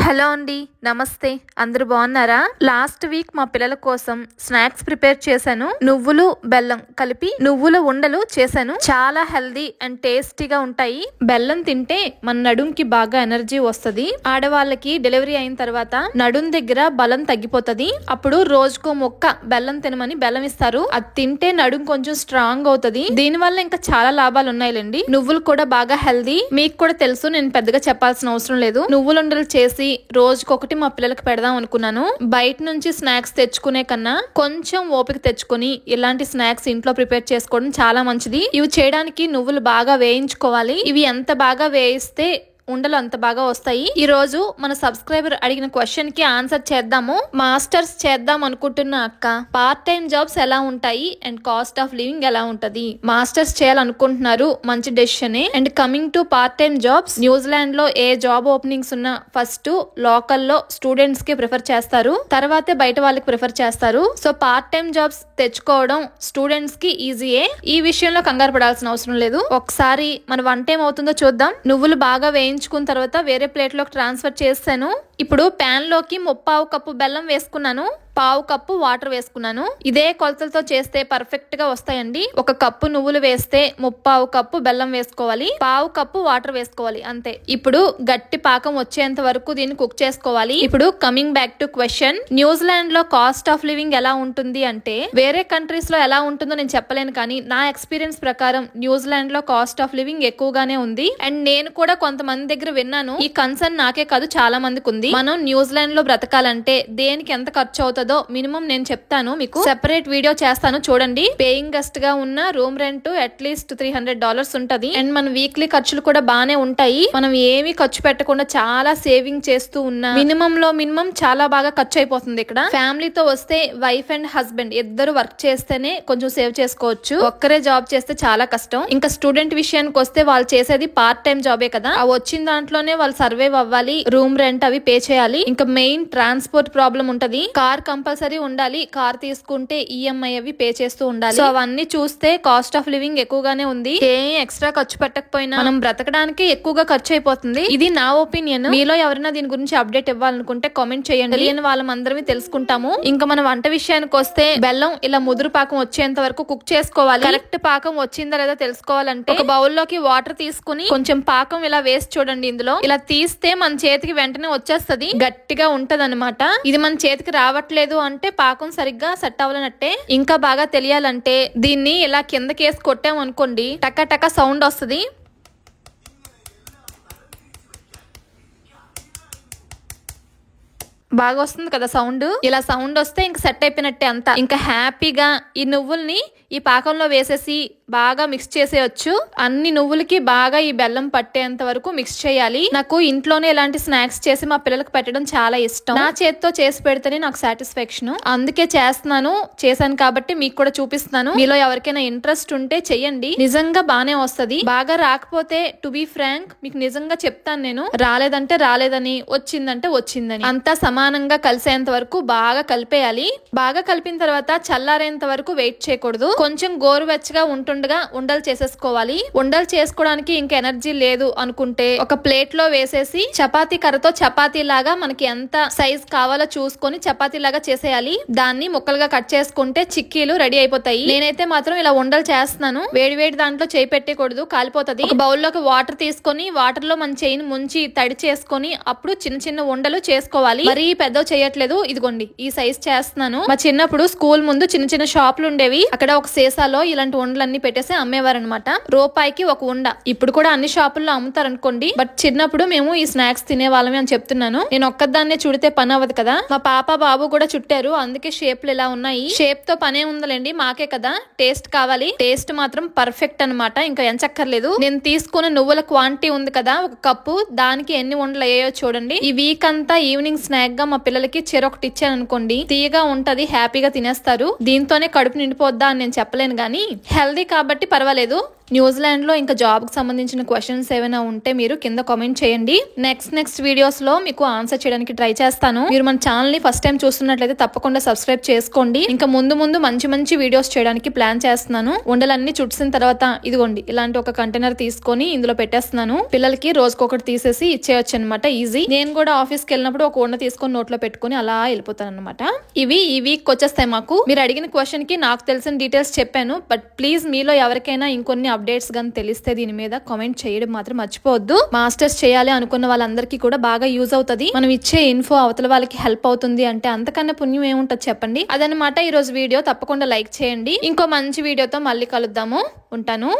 Hello అండి, నమస్తే. అందరూ బాగున్నారా? లాస్ట్ వీక్ మా పిల్లల కోసం స్నాక్స్ ప్రిపేర్ చేశాను. నువ్వులు బెల్లం కలిపి నువ్వుల ఉండలు చేశాను. చాలా హెల్దీ అండ్ టేస్టీగా ఉంటాయి. బెల్లం తింటే మన నడుంకి బాగా ఎనర్జీ వస్తుంది. ఆడవాళ్ళకి డెలివరీ అయిన తర్వాత నడుం దగ్గర బలం తగ్గిపోతుంది. అప్పుడు రోజుకో మొక్క బెల్లం తినమని బెల్లం ఇస్తారు. అది తింటే నడుం కొంచెం స్ట్రాంగ్ అవుతుంది. దీని వల్ల ఇంకా చాలా లాభాలు ఉన్నాయిలేండి. నువ్వులు కూడా బాగా హెల్దీ. మీకు కూడా తెలుసు, నేను పెద్దగా చెప్పాల్సిన అవసరం లేదు. నువ్వుల ఉండలు చేసి రోజుకొకటి మా పిల్లలకి పెడదాం అనుకున్నాను. బయట నుంచి స్నాక్స్ తెచ్చుకునే కన్నా కొంచెం ఓపిక తెచ్చుకొని ఇలాంటి స్నాక్స్ ఇంట్లో ప్రిపేర్ చేసుకోవడం చాలా మంచిది. ఇవి చేయడానికి నువ్వులు బాగా వేయించుకోవాలి. ఇవి ఎంత బాగా వేయిస్తే ఉండలు అంత బాగా వస్తాయి. ఈ రోజు మన సబ్స్క్రైబర్ అడిగిన క్వశ్చన్ కి ఆన్సర్ చేద్దాము. మాస్టర్స్ చేద్దాం అనుకుంటున్న అక్క, పార్ట్ టైం జాబ్స్ ఎలా ఉంటాయి అండ్ కాస్ట్ ఆఫ్ లివింగ్ ఎలా ఉంటది? మాస్టర్స్ చేయాలనుకుంటున్నారు, మంచి డెసిషనే. And coming to part time jobs, New Zealand లో ఏ జాబ్ ఓపెనింగ్స్ ఉన్నా ఫస్ట్ లోకల్లో స్టూడెంట్స్ కి ప్రిఫర్ చేస్తారు, తర్వాతే బయట వాళ్ళకి ప్రిఫర్ చేస్తారు. సో పార్ట్ టైం జాబ్స్ తెచ్చుకోవడం స్టూడెంట్స్ కి ఈజీయే. ఈ విషయంలో కంగారు పడాల్సిన అవసరం లేదు. ఒకసారి మన వంట ఏమవుతుందో చూద్దాం. నువ్వులు బాగా వేయించుకున్న తర్వాత వేరే ప్లేట్ లోకి ట్రాన్స్ఫర్ చేస్తాను. ఇప్పుడు ప్యాన్ లోకి 1/4 కప్పు బెల్లం వేసుకున్నాను, 1/2 కప్పు వాటర్ వేసుకున్నాను. ఇదే కొలతలతో చేస్తే పర్ఫెక్ట్ గా వస్తాయండి. 1 కప్పు నువ్వులు వేస్తే 1/4 కప్పు బెల్లం వేసుకోవాలి, 1/2 కప్పు వాటర్ వేసుకోవాలి, అంతే. ఇప్పుడు గట్టి పాకం వచ్చేంత వరకు దీన్ని కుక్ చేసుకోవాలి. ఇప్పుడు coming back to question, New Zealand లో కాస్ట్ ఆఫ్ లివింగ్ ఎలా ఉంటుంది అంటే, వేరే కంట్రీస్ లో ఎలా ఉంటుందో నేను చెప్పలేను, కానీ నా ఎక్స్పీరియన్స్ ప్రకారం న్యూజిలాండ్ లో కాస్ట్ ఆఫ్ లివింగ్ ఎక్కువగానే ఉంది. అండ్ నేను కూడా కొంతమంది దగ్గర విన్నాను. ఈ కన్సర్న్ నాకే కాదు, చాలా మందికి ఉంది. మనం న్యూజిలాండ్ లో బ్రతకాలంటే దేనికి ఎంత ఖర్చు అవుతుందో మినిమం నేను చెప్తాను. మీకు సెపరేట్ వీడియో చేస్తాను, చూడండి. పేయింగ్ గెస్ట్ గా ఉన్న రూమ్ రెంట్ అట్లీస్ట్ $300 ఉంటది. అండ్ మన వీక్లీ ఖర్చులు కూడా బానే ఉంటాయి. మనం ఏమీ ఖర్చు పెట్టకుండా చాలా సేవింగ్ చేస్తూ ఉన్నా మినిమం లో మినిమం చాలా బాగా ఖర్చు అయిపోతుంది. ఇక్కడ ఫ్యామిలీతో వస్తే వైఫ్ అండ్ హస్బెండ్ ఇద్దరు వర్క్ చేస్తేనే కొంచెం సేవ్ చేసుకోవచ్చు. ఒక్కరే జాబ్ చేస్తే చాలా కష్టం. ఇంకా స్టూడెంట్ విషయానికి వస్తే వాళ్ళు చేసేది పార్ట్ టైం జాబే కదా, ఆ వచ్చిన దాంట్లోనే వాళ్ళు సర్వైవ్ అవ్వాలి. రూమ్ రెంట్ అవి పే చేయాలి. ఇంకా మెయిన్ ట్రాన్స్పోర్ట్ ప్రాబ్లం ఉంటది. కార్ కంపల్సరీ ఉండాలి. కార్ తీసుకుంటే ఈఎంఐ అవి పే చేస్తూ ఉండాలి. సో అవన్నీ చూస్తే కాస్ట్ ఆఫ్ లివింగ్ ఎక్కువగానే ఉంది. ఏం ఎక్స్ట్రా ఖర్చు పెట్టకపోయినా మనం బ్రతకడానికి ఎక్కువగా ఖర్చు అయిపోతుంది. ఇది నా ఒపీనియన్. మీలో ఎవరైనా దీని గురించి అప్డేట్ ఇవ్వాలనుకుంటే కామెంట్ చేయండి. తెలియని వాళ్ళందరం తెలుసుకుంటాము. ఇంకా మన వంట విషయానికి వస్తే, బెల్లం ఇలా ముదురు పాకం వచ్చేంత వరకు కుక్ చేసుకోవాలి. కరెక్ట్ పాకం వచ్చిందా లేదా తెలుసుకోవాలంటే ఒక బౌల్లోకి వాటర్ తీసుకుని కొంచెం పాకం ఇలా వేసి చూడండి. ఇందులో ఇలా తీస్తే మన చేతికి వెంటనే వచ్చేస్తది, గట్టిగా ఉంటది అనమాట. ఇది మన చేతికి రావట్లేదు అంటే పాకం సరిగ్గా సెట్ అవ్వనట్టే. ఇంకా బాగా తెలియాలంటే దీన్ని ఇలా కిందకేసి కొట్టాం అనుకోండి, టక టక సౌండ్ వస్తుంది. బాగా వస్తుంది కదా సౌండ్. ఇలా సౌండ్ వస్తే ఇంకా సెట్ అయిపోయినట్టే అంతా. ఇంకా హ్యాపీగా ఈ నువ్వుల్ని ఈ పాకంలో వేసేసి బాగా మిక్స్ చేసేయచ్చు. అన్ని నువ్వులకి బాగా ఈ బెల్లం పట్టేంత వరకు మిక్స్ చేయాలి. నాకు ఇంట్లోనే ఇలాంటి స్నాక్స్ చేసి మా పిల్లలకు పెట్టడం చాలా ఇష్టం. నా చేతితో చేసి పెడితేనే నాకు సాటిస్ఫాక్షన్, అందుకే చేశాను కాబట్టి మీకు కూడా చూపిస్తున్నాను. మీలో ఎవరికైనా ఇంట్రెస్ట్ ఉంటే చెయ్యండి, నిజంగా బానే వస్తది. బాగా రాకపోతే టు బి ఫ్రాంక్ మీకు నిజంగా చెప్తాను, నేను రాలేదంటే రాలేదని, వచ్చిందంటే వచ్చిందని. అంతా సమానంగా కలిసేంత వరకు బాగా కలిపేయాలి. బాగా కలిపిన తర్వాత చల్లారేంత వరకు వెయిట్ చేయకూడదు. కొంచెం గోరువెచ్చగా ఉంటుండగా ఉండలు చేసేసుకోవాలి. ఉండలు చేసుకోవడానికి ఇంకా ఎనర్జీ లేదు అనుకుంటే ఒక ప్లేట్ లో వేసేసి చపాతీ కర్రతో చపాతీ లాగా మనకి ఎంత సైజ్ కావాలో చూసుకొని చపాతీ లాగా చేసేయాలి. దాన్ని ముక్కలుగా కట్ చేసుకుంటే చిక్కీలు రెడీ అయిపోతాయి. నేనైతే మాత్రం ఇలా ఉండలు చేస్తున్నాను. వేడి దాంట్లో చేయి పెట్టకూడదు, కాలిపోతుంది. ఒక బౌల్లోకి వాటర్ తీసుకొని వాటర్ లో మన చేయిని ముంచి తడి చేసుకొని అప్పుడు చిన్న చిన్న ఉండలు చేసుకోవాలి. మరీ పెద్ద చేయట్లేదు, ఇదిగోండి ఈ సైజ్ చేస్తున్నాను. మా చిన్నప్పుడు స్కూల్ ముందు చిన్న చిన్న షాపులు ఉండేవి. అక్కడ ఒక సీసాలో ఇలాంటి ఉండలన్నీ పెట్టేసి అమ్మేవారు అనమాట. రూపాయికి ఒక ఉండ. ఇప్పుడు కూడా అన్ని షాపుల్లో అమ్ముతారు అనుకోండి, బట్ చిన్నప్పుడు మేము ఈ స్నాక్స్ తినే వాళ్ళమే అని చెప్తున్నాను. నేను ఒక్కదాన్నే చుడితే పని అవ్వదు కదా, మా పాప బాబు కూడా చుట్టారు, అందుకే షేప్లు ఇలా ఉన్నాయి. షేప్ తో పనే ఉందండి, మాకే కదా టేస్ట్ కావాలి. టేస్ట్ మాత్రం పర్ఫెక్ట్ అనమాట, ఇంకా ఎంచక్కర్లేదు. నేను తీసుకున్న నువ్వుల క్వాంటిటీ ఉంది కదా, 1 కప్పు, దానికి ఎన్ని ఉండలు అయ్యాయో చూడండి. ఈ వీక్ అంతా ఈవినింగ్ స్నాక్ గా మా పిల్లలకి చెరొకటి ఇచ్చాను అనుకోండి, తీయగా ఉంటది, హ్యాపీగా తినేస్తారు. దీంతోనే కడుపు నిండిపోద్దా అని నేను చెప్పలేను, గానీ హెల్దీ కాబట్టి పర్వాలేదు. న్యూజిలాండ్ లో ఇంకా జాబ్ కి సంబంధించిన క్వశ్చన్స్ ఏమైనా ఉంటే మీరు కింద కామెంట్ చేయండి. నెక్స్ట్ వీడియోస్ లో మీకు ఆన్సర్ చేయడానికి ట్రై చేస్తాను. మీరు మన ఛానల్ ని ఫస్ట్ టైం చూస్తున్నట్లయితే తప్పకుండా సబ్స్క్రైబ్ చేసుకోండి. ఇంకా ముందు మంచి వీడియోస్ చేయడానికి ప్లాన్ చేస్తున్నాను. ఉండలన్నీ చుట్టిన తర్వాత ఇదిగోండి ఇలాంటి ఒక కంటైనర్ తీసుకొని ఇందులో పెట్టేస్తున్నాను. పిల్లలకి రోజుకొకటి తీసేసి ఇచ్చేయచ్చు అనమాట. ఈజీ. నేను కూడా ఆఫీస్ కి వెళ్ళినప్పుడు ఒక ఉండ తీసుకొని నోట్లో పెట్టుకుని అలా వెళ్ళిపోతాను అనమాట. ఇవి ఈ వీక్ వచ్చేస్తాయి మాకు. మీరు అడిగిన క్వశ్చన్ కి నాకు తెలిసిన డీటెయిల్స్ చెప్పాను. బట్ ప్లీజ్ మీలో ఎవరికైనా ఇంకొన్ని అప్డేట్స్ గానీ తెలిస్తే దీని మీద కామెంట్ చేయడం మాత్రం మర్చిపోవద్దు. మాస్టర్స్ చేయాలి అనుకున్న వాళ్ళందరికీ కూడా బాగా యూజ్ అవుతుంది. మనం ఇచ్చే ఇన్ఫో అవతల వాళ్ళకి హెల్ప్ అవుతుంది అంటే అంతకన్నా పుణ్యం ఏముంటది చెప్పండి. అదనమాట ఈ రోజు వీడియో. తప్పకుండా లైక్ చేయండి. ఇంకో మంచి వీడియోతో మళ్ళీ కలుద్దాము. ఉంటాను.